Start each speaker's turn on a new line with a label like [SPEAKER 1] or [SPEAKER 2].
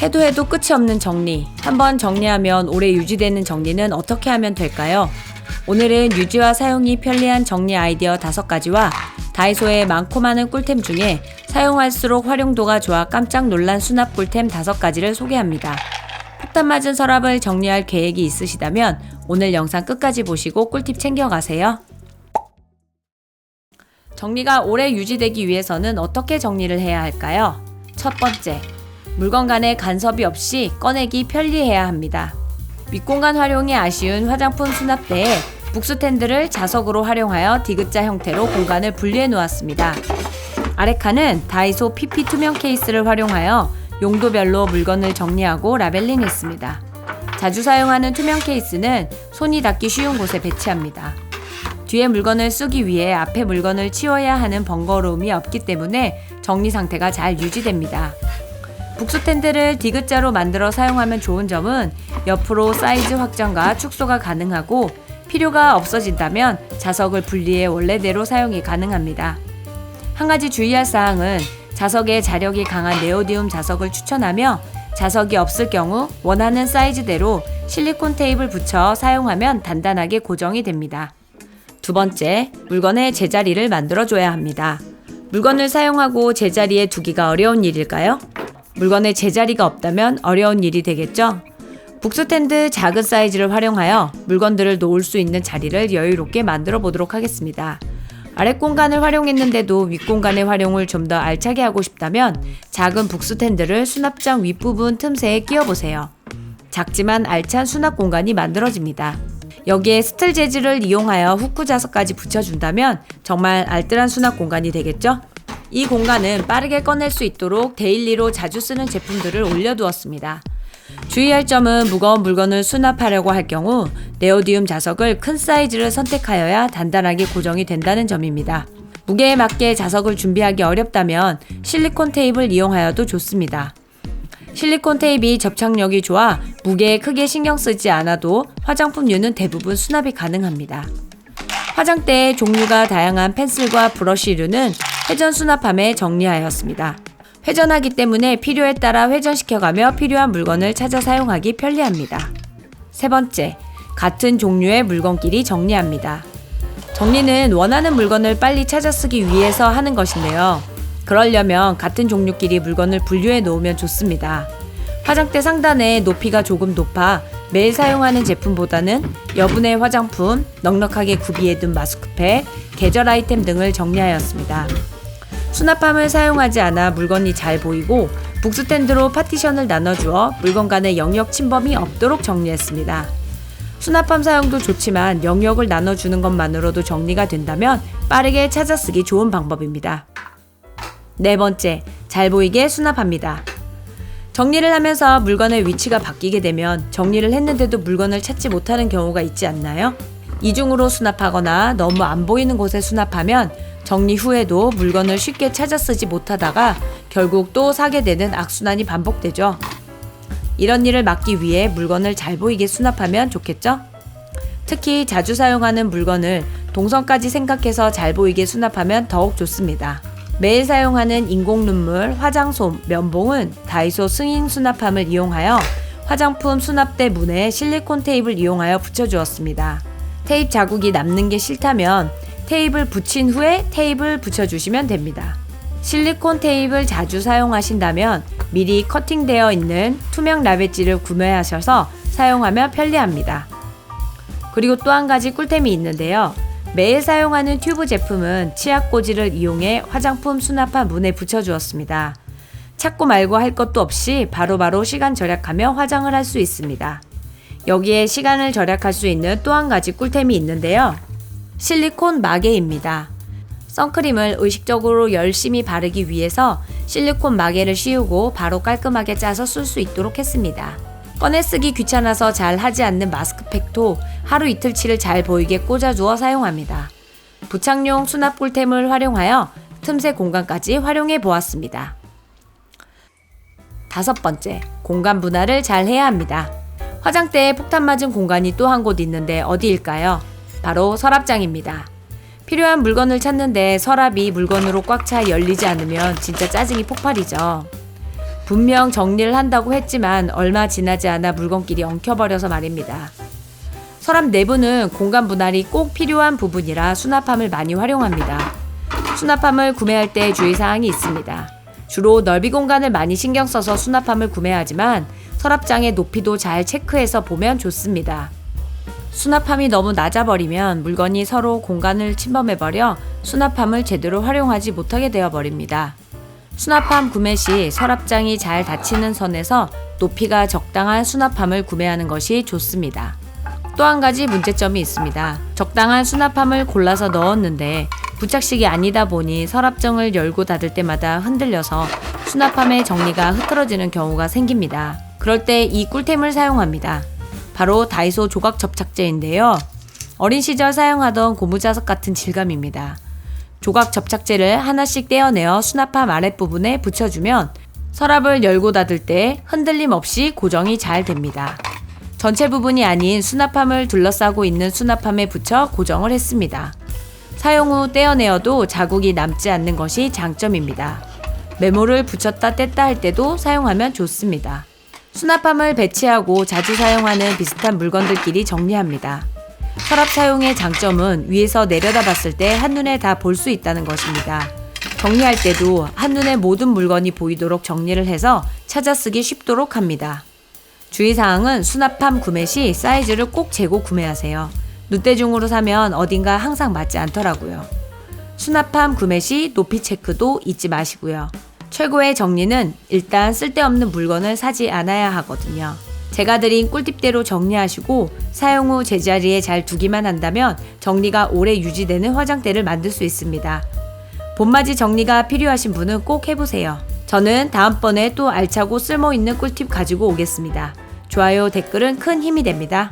[SPEAKER 1] 해도 끝이 없는 정리. 한번 정리하면 오래 유지되는 정리는 어떻게 하면 될까요? 오늘은 유지와 사용이 편리한 정리 아이디어 5가지와 다이소의 많고 많은 꿀템 중에 사용할수록 활용도가 좋아 깜짝 놀란 수납 꿀템 5가지를 소개합니다. 폭탄 맞은 서랍을 정리할 계획이 있으시다면 오늘 영상 끝까지 보시고 꿀팁 챙겨가세요. 정리가 오래 유지되기 위해서는 어떻게 정리를 해야 할까요? 첫 번째, 물건 간에 간섭이 없이 꺼내기 편리해야 합니다. 윗공간 활용이 아쉬운 화장품 수납대에 북스탠드를 자석으로 활용하여 디귿자 형태로 공간을 분리해 놓았습니다. 아래 칸은 다이소 PP 투명 케이스를 활용하여 용도별로 물건을 정리하고 라벨링했습니다. 자주 사용하는 투명 케이스는 손이 닿기 쉬운 곳에 배치합니다. 뒤에 물건을 쓰기 위해 앞에 물건을 치워야 하는 번거로움이 없기 때문에 정리 상태가 잘 유지됩니다. 북스탠드를 디귿자로 만들어 사용하면 좋은 점은 옆으로 사이즈 확장과 축소가 가능하고 필요가 없어진다면 자석을 분리해 원래대로 사용이 가능합니다. 한 가지 주의할 사항은 자석에 자력이 강한 네오디움 자석을 추천하며 자석이 없을 경우 원하는 사이즈대로 실리콘 테이프를 붙여 사용하면 단단하게 고정이 됩니다. 두 번째, 물건의 제자리를 만들어줘야 합니다. 물건을 사용하고 제자리에 두기가 어려운 일일까요? 물건의 제자리가 없다면 어려운 일이 되겠죠? 북스탠드 작은 사이즈를 활용하여 물건들을 놓을 수 있는 자리를 여유롭게 만들어 보도록 하겠습니다. 아랫 공간을 활용했는데도 윗 공간의 활용을 좀 더 알차게 하고 싶다면 작은 북스탠드를 수납장 윗부분 틈새에 끼워보세요. 작지만 알찬 수납 공간이 만들어집니다. 여기에 스틸 재질을 이용하여 후크 자석까지 붙여준다면 정말 알뜰한 수납 공간이 되겠죠? 이 공간은 빠르게 꺼낼 수 있도록 데일리로 자주 쓰는 제품들을 올려두었습니다. 주의할 점은 무거운 물건을 수납하려고 할 경우 네오디움 자석을 큰 사이즈를 선택하여야 단단하게 고정이 된다는 점입니다. 무게에 맞게 자석을 준비하기 어렵다면 실리콘 테이프를 이용하여도 좋습니다. 실리콘 테이프이 접착력이 좋아 무게에 크게 신경 쓰지 않아도 화장품류는 대부분 수납이 가능합니다. 화장대의 종류가 다양한 펜슬과 브러쉬류는 회전 수납함에 정리하였습니다. 회전하기 때문에 필요에 따라 회전시켜가며 필요한 물건을 찾아 사용하기 편리합니다. 세 번째, 같은 종류의 물건끼리 정리합니다. 정리는 원하는 물건을 빨리 찾아 쓰기 위해서 하는 것인데요. 그러려면 같은 종류끼리 물건을 분류해 놓으면 좋습니다. 화장대 상단에 높이가 조금 높아 매일 사용하는 제품보다는 여분의 화장품, 넉넉하게 구비해둔 마스크팩, 계절 아이템 등을 정리하였습니다. 수납함을 사용하지 않아 물건이 잘 보이고 북스탠드로 파티션을 나눠주어 물건 간의 영역 침범이 없도록 정리했습니다. 수납함 사용도 좋지만 영역을 나눠주는 것만으로도 정리가 된다면 빠르게 찾아 쓰기 좋은 방법입니다. 네 번째, 잘 보이게 수납합니다. 정리를 하면서 물건의 위치가 바뀌게 되면 정리를 했는데도 물건을 찾지 못하는 경우가 있지 않나요? 이중으로 수납하거나 너무 안 보이는 곳에 수납하면 정리 후에도 물건을 쉽게 찾아 쓰지 못하다가 결국 또 사게 되는 악순환이 반복되죠. 이런 일을 막기 위해 물건을 잘 보이게 수납하면 좋겠죠? 특히 자주 사용하는 물건을 동선까지 생각해서 잘 보이게 수납하면 더욱 좋습니다. 매일 사용하는 인공 눈물, 화장솜, 면봉은 다이소 승인 수납함을 이용하여 화장품 수납대 문에 실리콘 테이프를 이용하여 붙여주었습니다. 테이프 자국이 남는 게 싫다면 테이프를 붙인 후에 테이프를 붙여주시면 됩니다. 실리콘 테이프를 자주 사용하신다면 미리 커팅되어 있는 투명 라벨지를 구매하셔서 사용하면 편리합니다. 그리고 또 한 가지 꿀템이 있는데요. 매일 사용하는 튜브 제품은 치약 꽂이를 이용해 화장품 수납함 문에 붙여주었습니다. 찾고 말고 할 것도 없이 바로바로 시간 절약하며 화장을 할 수 있습니다. 여기에 시간을 절약할 수 있는 또 한 가지 꿀템이 있는데요. 실리콘 마개입니다. 선크림을 의식적으로 열심히 바르기 위해서 실리콘 마개를 씌우고 바로 깔끔하게 짜서 쓸 수 있도록 했습니다. 꺼내 쓰기 귀찮아서 잘 하지 않는 마스크팩도 하루 이틀치를 잘 보이게 꽂아주어 사용합니다. 부착용 수납 꿀템을 활용하여 틈새 공간까지 활용해 보았습니다. 5번째, 공간 분할을 잘 해야 합니다. 화장대에 폭탄 맞은 공간이 또 한 곳 있는데 어디일까요? 바로 서랍장입니다. 필요한 물건을 찾는데 서랍이 물건으로 꽉 차 열리지 않으면 진짜 짜증이 폭발이죠. 분명 정리를 한다고 했지만 얼마 지나지 않아 물건끼리 엉켜버려서 말입니다. 서랍 내부는 공간 분할이 꼭 필요한 부분이라 수납함을 많이 활용합니다. 수납함을 구매할 때 주의사항이 있습니다. 주로 넓이 공간을 많이 신경 써서 수납함을 구매하지만 서랍장의 높이도 잘 체크해서 보면 좋습니다. 수납함이 너무 낮아버리면 물건이 서로 공간을 침범해버려 수납함을 제대로 활용하지 못하게 되어버립니다. 수납함 구매 시 서랍장이 잘 닫히는 선에서 높이가 적당한 수납함을 구매하는 것이 좋습니다. 또 한 가지 문제점이 있습니다. 적당한 수납함을 골라서 넣었는데 부착식이 아니다 보니 서랍장을 열고 닫을 때마다 흔들려서 수납함의 정리가 흐트러지는 경우가 생깁니다. 그럴 때 이 꿀템을 사용합니다. 바로 다이소 조각 접착제인데요. 어린 시절 사용하던 고무자석 같은 질감입니다. 조각 접착제를 하나씩 떼어내어 수납함 아랫부분에 붙여주면 서랍을 열고 닫을 때 흔들림 없이 고정이 잘 됩니다. 전체 부분이 아닌 수납함을 둘러싸고 있는 수납함에 붙여 고정을 했습니다. 사용 후 떼어내어도 자국이 남지 않는 것이 장점입니다. 메모를 붙였다 뗐다 할 때도 사용하면 좋습니다. 수납함을 배치하고 자주 사용하는 비슷한 물건들끼리 정리합니다. 서랍 사용의 장점은 위에서 내려다 봤을 때 한눈에 다 볼 수 있다는 것입니다. 정리할 때도 한눈에 모든 물건이 보이도록 정리를 해서 찾아 쓰기 쉽도록 합니다. 주의사항은 수납함 구매 시 사이즈를 꼭 재고 구매하세요. 눈대중으로 사면 어딘가 항상 맞지 않더라고요. 수납함 구매 시 높이 체크도 잊지 마시고요. 최고의 정리는 일단 쓸데없는 물건을 사지 않아야 하거든요. 제가 드린 꿀팁대로 정리하시고 사용 후 제자리에 잘 두기만 한다면 정리가 오래 유지되는 화장대를 만들 수 있습니다. 봄맞이 정리가 필요하신 분은 꼭 해보세요. 저는 다음번에 또 알차고 쓸모있는 꿀팁 가지고 오겠습니다. 좋아요, 댓글은 큰 힘이 됩니다.